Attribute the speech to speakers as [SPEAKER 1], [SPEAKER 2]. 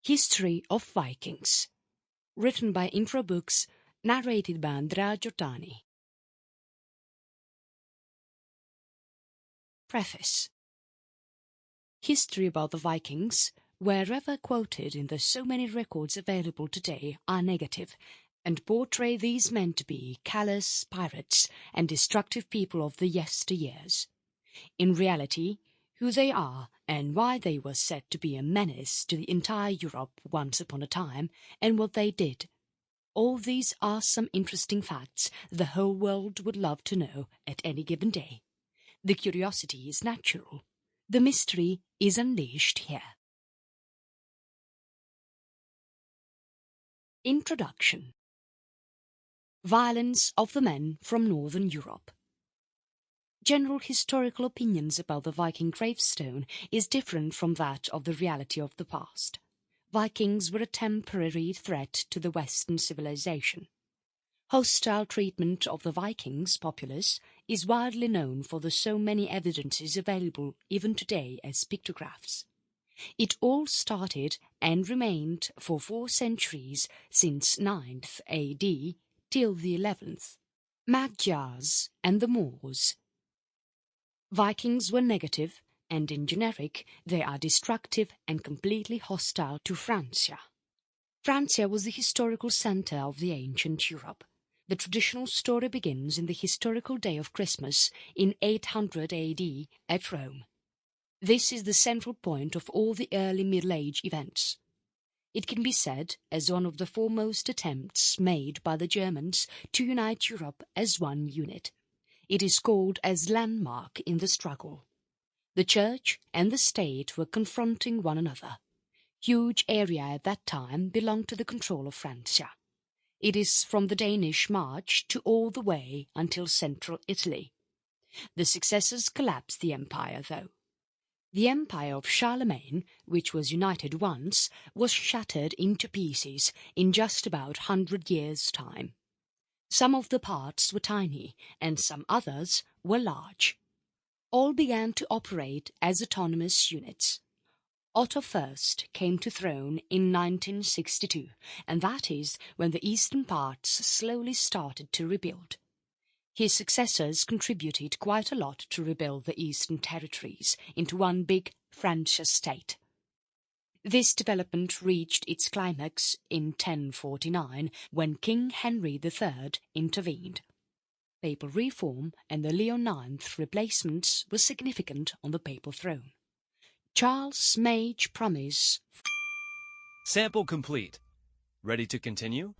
[SPEAKER 1] History of Vikings. Written by Introbooks, narrated by Andrea Giordani. Preface. History about the Vikings, wherever quoted in the so many records available today, are negative, and portray these men to be callous pirates and destructive people of the yesteryears. In reality, who they are and why they were said to be a menace to the entire Europe once upon a time, and what they did. All these are some interesting facts the whole world would love to know at any given day. The curiosity is natural. The mystery is unleashed here. Introduction. Violence of the men from Northern Europe. General historical opinions about the Viking gravestone is different from that of the reality of the past. Vikings were a temporary threat to the Western civilization. Hostile treatment of the Vikings populace is widely known for the so many evidences available even today as pictographs. It all started and remained for 4 centuries since 9th AD till the 11th. Magyars and the Moors. Vikings were negative, and in generic they are destructive and completely hostile to Francia. Francia was the historical centre of the ancient Europe. The traditional story begins in the historical day of Christmas in 800 AD at Rome. This is the central point of all the early Middle Age events. It can be said as one of the foremost attempts made by the Germans to unite Europe as one unit. It is called as landmark in the struggle. The church and the state were confronting one another. Huge area at that time belonged to the control of Francia. It is from the Danish March to all the way until central Italy. The successors collapsed the empire, though. The empire of Charlemagne, which was united once, was shattered into pieces in just about 100 years' time. Some of the parts were tiny, and some others were large. All began to operate as autonomous units. Otto I came to throne in 1962, and that is when the eastern parts slowly started to rebuild. His successors contributed quite a lot to rebuild the eastern territories into one big Francia state. This development reached its climax in 1049 when King Henry III intervened. Papal reform and the Leo IX replacements were significant on the papal throne. Charles' Mage promise.
[SPEAKER 2] Sample complete. Ready to continue?